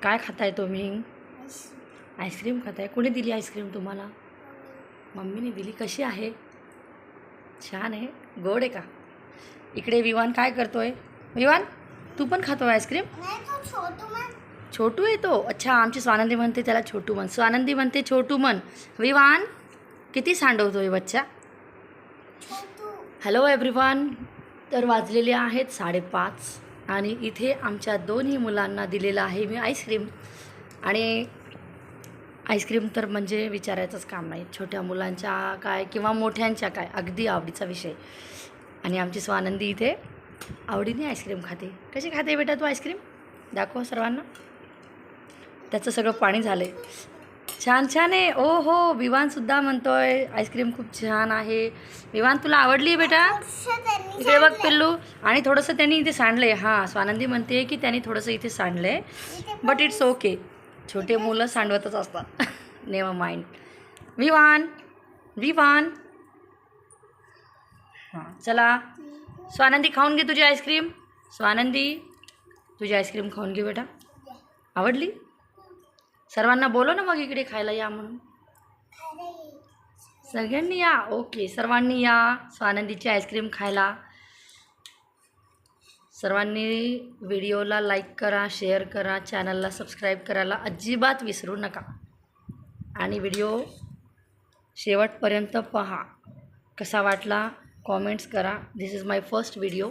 काय खाताय तुम्ही? आईस्क्रीम खाताय. कोणी दिली आईस्क्रीम तुम्हाला? मम्मीने दिली. कशी आहे? छान आहे. गोड आहे का? इकडे विवान काय करतोय? विवान तू पण खातोय आईस्क्रीम? छोटू आहे तो. अच्छा, आमची स्वानंदी म्हणते त्याला छोटू मन. स्वानंदी म्हणते छोटू मन. विवान किती सांडवतोय बच्चा. Hello everyone. तर वाजलेले आहेत 5:30 आणि इथे आमच्या दोन्ही मुलांना दिलेलं आहे मी आईस्क्रीम. आणि आईस्क्रीम तर म्हणजे विचारायचंच काम नाही. छोट्या मुलांच्या काय किंवा मोठ्यांच्या काय अगदी आवडीचा विषय. आणि आमची स्वानंदी इथे आवडीने आईस्क्रीम खाते. कशी खाते बेटा तू आईस्क्रीम? दाखव सर्वांना. त्याचं सगळं पाणी झालं आहे. छान छान आहे. ओ हो, विवानसुद्धा म्हणतोय आईस्क्रीम खूप छान आहे. विवान तुला आवडली आहे बेटा? इकडे बघ पिल्लू. आणि थोडंसं त्यांनी इथे सांडलं आहे. हां, स्वानंदी म्हणते की त्यांनी थोडंसं इथे सांडलं आहे, बट इट्स ओके. छोटे मुलं सांडवतच असतात. Never mind. विवान विवान हां चला. स्वानंदी खाऊन घे तुझी आईस्क्रीम. स्वानंदी तुझी आईस्क्रीम खाऊन घे बेटा. आवडली? सर्वांना बोलो ना मग इकडे खायला या म्हणून. सगळ्यांनी या. ओके, सर्वांनी या स्वानंदीची आईस्क्रीम खायला. सर्वांनी व्हिडिओला लाईक करा, शेअर करा, चॅनलला सबस्क्राईब करायला अजिबात विसरू नका. आणि व्हिडिओ शेवटपर्यंत पहा. कसा वाटला कॉमेंट्स करा. दिस इज माय फर्स्ट व्हिडिओ.